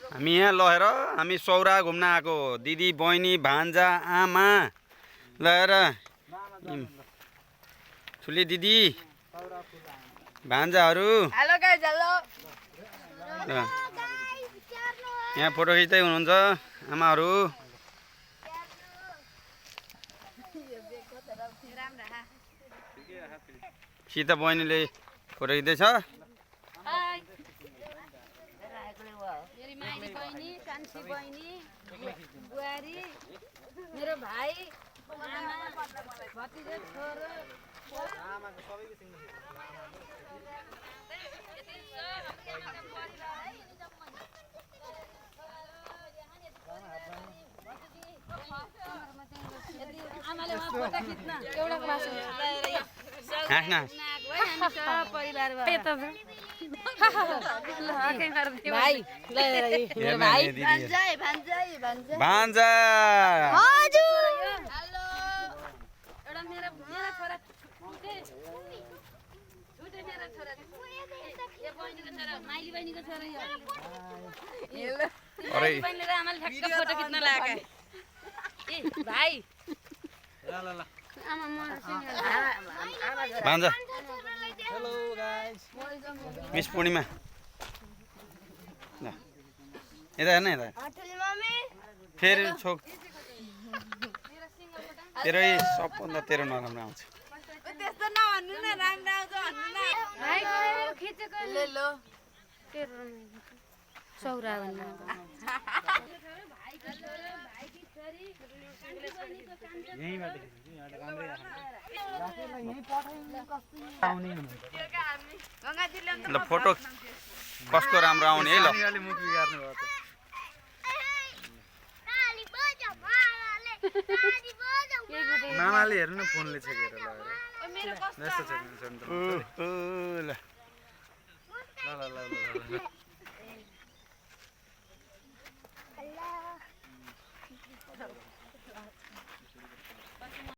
हामी यहाँ लगेर हामी सौरा घुम्न आएको दिदी बहिनी भान्जा आमा लगेर ठुली दिदी भान्जाहरू यहाँ फोटो खिच्दै हुनुहुन्छ आमाहरू सीता बहिनीले फोटो खिच्दैछ मेरो भाइ भतिजा छोरो आमाले फोटो खिच्न एउटा क्लास परिवार भान्जा फोटो खिच्न लाग्यो भाइ भान्जा मिस पूर्णिमा यता हेर्न यता फेरि छोक तेरो सबभन्दा तेरो नराम्रो आउँछ त्यस्तो नभन्नु न राम्रो आउँछ भन्नु न भाइ खिचेको ले लो सौरा भन्नु ल फोटो कस्तो राम्रो आउने है ल नानाले हेर्नु फोनले छेकेर ल